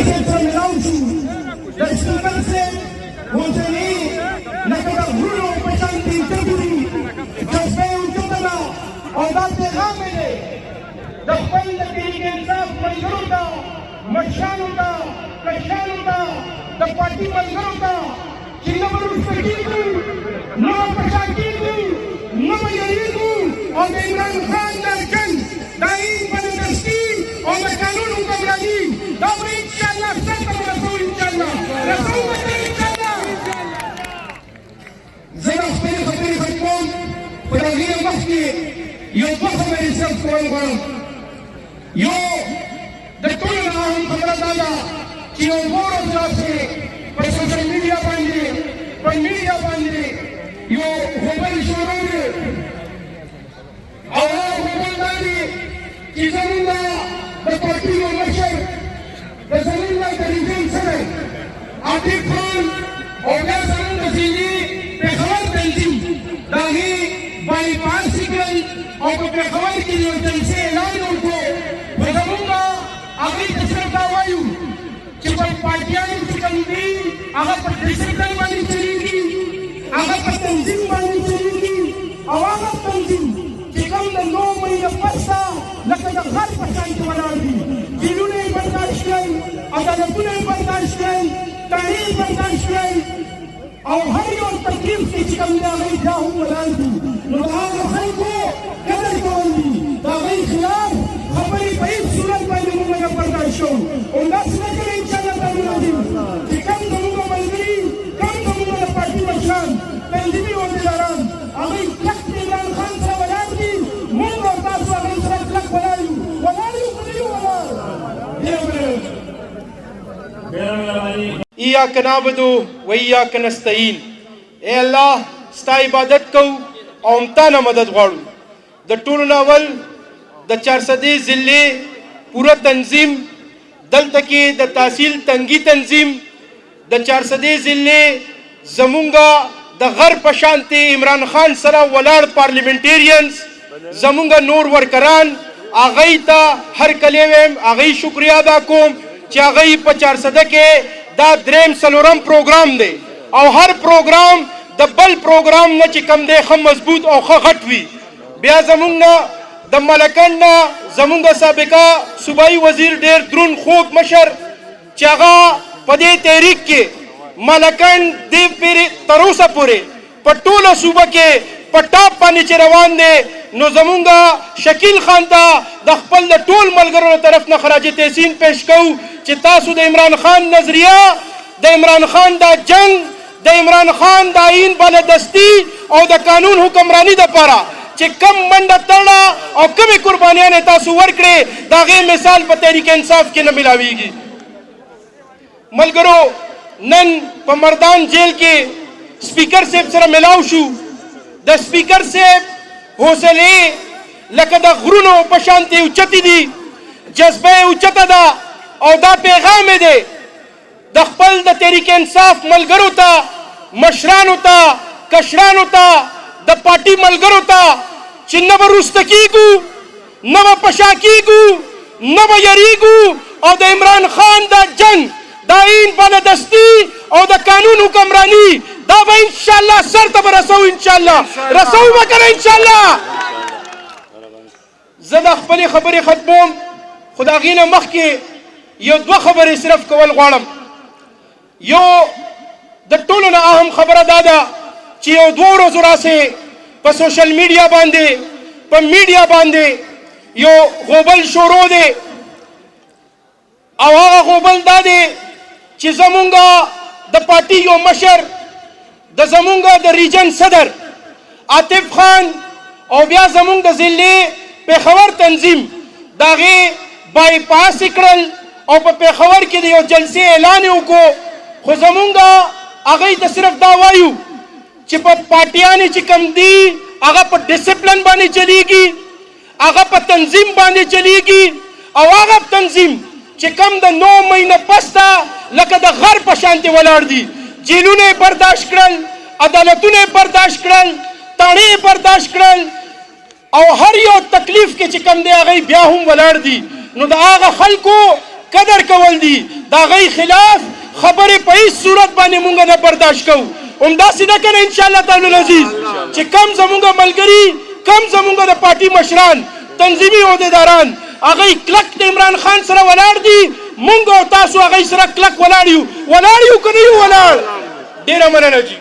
صاحب سره ملاو شو د سپیکر صاحب حوصلې لکه د غرونو په شان دي چرګوري جذبه یې اوچته ده او دا پیغام یې دی د خپل د تحریک انصاف ملګرو ته مشرانو ته کشرانو ته د پارټي ملګرو ته چې نه به وروسته کېږو نه به په شا کېږو نه به یېرېږو او د عمران خان د جنګ د آیین بندوبستي او د قانون حکمراني دا به انشاءالله سرته به رسوو انشاءالله رسوو به ترې انشاءالله. زه د خپلې خبرې ختموم په د هغې مخکې یو دوه خبرې صرف کول غواړم. یو د ټولو نه اهم خبره دا ده چې یو دوه ورځې راسې په سوشل میډیا باندې په میډیا باندې یو غوبل شروع دی او هغه غوبل دا دی چې زمونږ د پارټي یو مشر د زمونږ د ریژیم سره عاطف خان او بیا زمونږ د ضلعې پېښور تنظیم د هغې بایپاس یې کړل او په پېښور کې یو جلسې اعلان وکړو خو زمونږ هغې ته صرف دا وایو چې په پارټیانو چې کوم دي هغه په ډسپلن باندې چلېږي هغه په تنظیم باندې چلېږي او هغه تنظیم چې کوم د 9 مهینه پسته لکه د غر په شان کې ولاړ دي جیلونه یې برداشت کړئ عدالتونه یې برداشت کړئ تڼۍ یې برداشت کړئ او هر یو تکلیف کې چې کوم دی هغه بیا هم ولاړ دي نو د هغه خلکو قدر کول دي د هغوی خلاف خبرې په هېڅ صورت باندې موږ نه برداشت کوو همداسې نه کوي انشاءالله تعالی العظیم چې کوم زموږ ملګري کوم زموږ د پارټي مشران تنظیمي عهدیداران هغوی کلک د عمران خان سره ولاړ دي موږ او تاسو هغوی سره کلک ولاړ یو ولاړ یو که نه یو ولاړ ایاک نعبد و ایاک نستعین. اے الله ستا عبادت کو او هم تا نه مدد غواړو. د ټولو نه اول د 400 ضلعې پوره تنظیم دلته کې د تحصیل تنګي تنظیم د 400 ضلعې زمونږه د غر په شانتې عمران خان سره ولاړ پارلیمنټیرینز زمونږه نور ورکران هغوی ته هر کلی ویم هغوی شکریه ادا کوم چې هغوی په 400 کې دا دریم څلورم پروګرام دی او هر پروګرام د بل پروګرام نه چې کم دی ښه مضبوط او ښه غټ وي. بیا زمونږ نه د ملکند نه زمونږ سابقه صوبایي وزیر ډېر دروند خوږ مشر چې هغه په دې تحریک کې ملکند دې تر اوسه پورې په ټوله صوبه کې په ټاپ باندې چې روان دی نو زمونږ شکیل خان ته د خپل د ټول ملګرو له طرف نه خراج تحسین پیش کوو چې تاسو د عمران خان نظریه د عمران خان دا جنگ د عمران خان د آیین بالادستي او د قانون حکمراني دپاره چې کم منډه تړه او کمې قربانیانې تاسو ورکړې د هغې مثال په تحریک انصاف کې نه ملاویږي. ملګرو نن په مردان جیل کې سپیکر صاحب سره ملاو شو. د سپیکر صاحب حوصلې لکه د غرونو په شانتې اوچتې دي جذبه یې اوچته ده او دا پیغام یې دی د خپل د تحریک انصاف ملګرو ته مشرانو ته کشرانو ته د پارټي ملګرو ته چې نه به وروسته کېږو نه به په شا کېږو نه به یېرېږو او د عمران خان دا جنګ د آیین بالادستي او د قانون حکمراني دا به انشاءالله سر ته به رسوو انشاءالله رسوو به که نه انشاءالله. زه د خپلې خبرې ختموم خو د هغې نه مخکې یو دوه خبرې صرف کول غواړم. یو د ټولو نه اهم خبره دا ده چې یو دوه ورځو راسې په سوشل میډیا باندې په میډیا باندې یو غوبل شروع دی او هغه غوبل دا دی چې زمونږه د پارټي یو مشر د زمونږه د ریجن صدر عاطف خان او بیا زمونږ د ضلعې پېښور تنظیم د هغې بایپاس یې کړل او په پېښور کې د یو جلسې اعلان یې وکړو خو زمونږه هغوی ته صرف دا وایو چې په پارټیانې چې کم دي هغه په ډسپلن باندې چلیږي هغه په تنظیم باندې چلیږي او هغه تنظیم چې کم د 9 مهینه پسته لکه د غر په شانتې ولاړ دي جیلونه یې برداشت کړل عدالتونه یې برداشت کړل تڼۍ یې برداشت کړل او هر یو تکلیف کې چې کم دی هغوی بیا هم ولاړ دي نو د هغه خلکو قدر کول دي دا غي خلاف خبرې په هیڅ صورت باندې مونږ نه برداشت کوو همداسې نه کنه ان شاء الله تعالی العزیز چې کم زمونږ ملګري کم زمونږ د پارټي مشران تنظیمي عہدیداران هغه کلک د عمران خان سره ولاړ دي مونږ او تاسو هغه سره کلک ولاړ یو که نه یو ولاړ ډېره مننه جی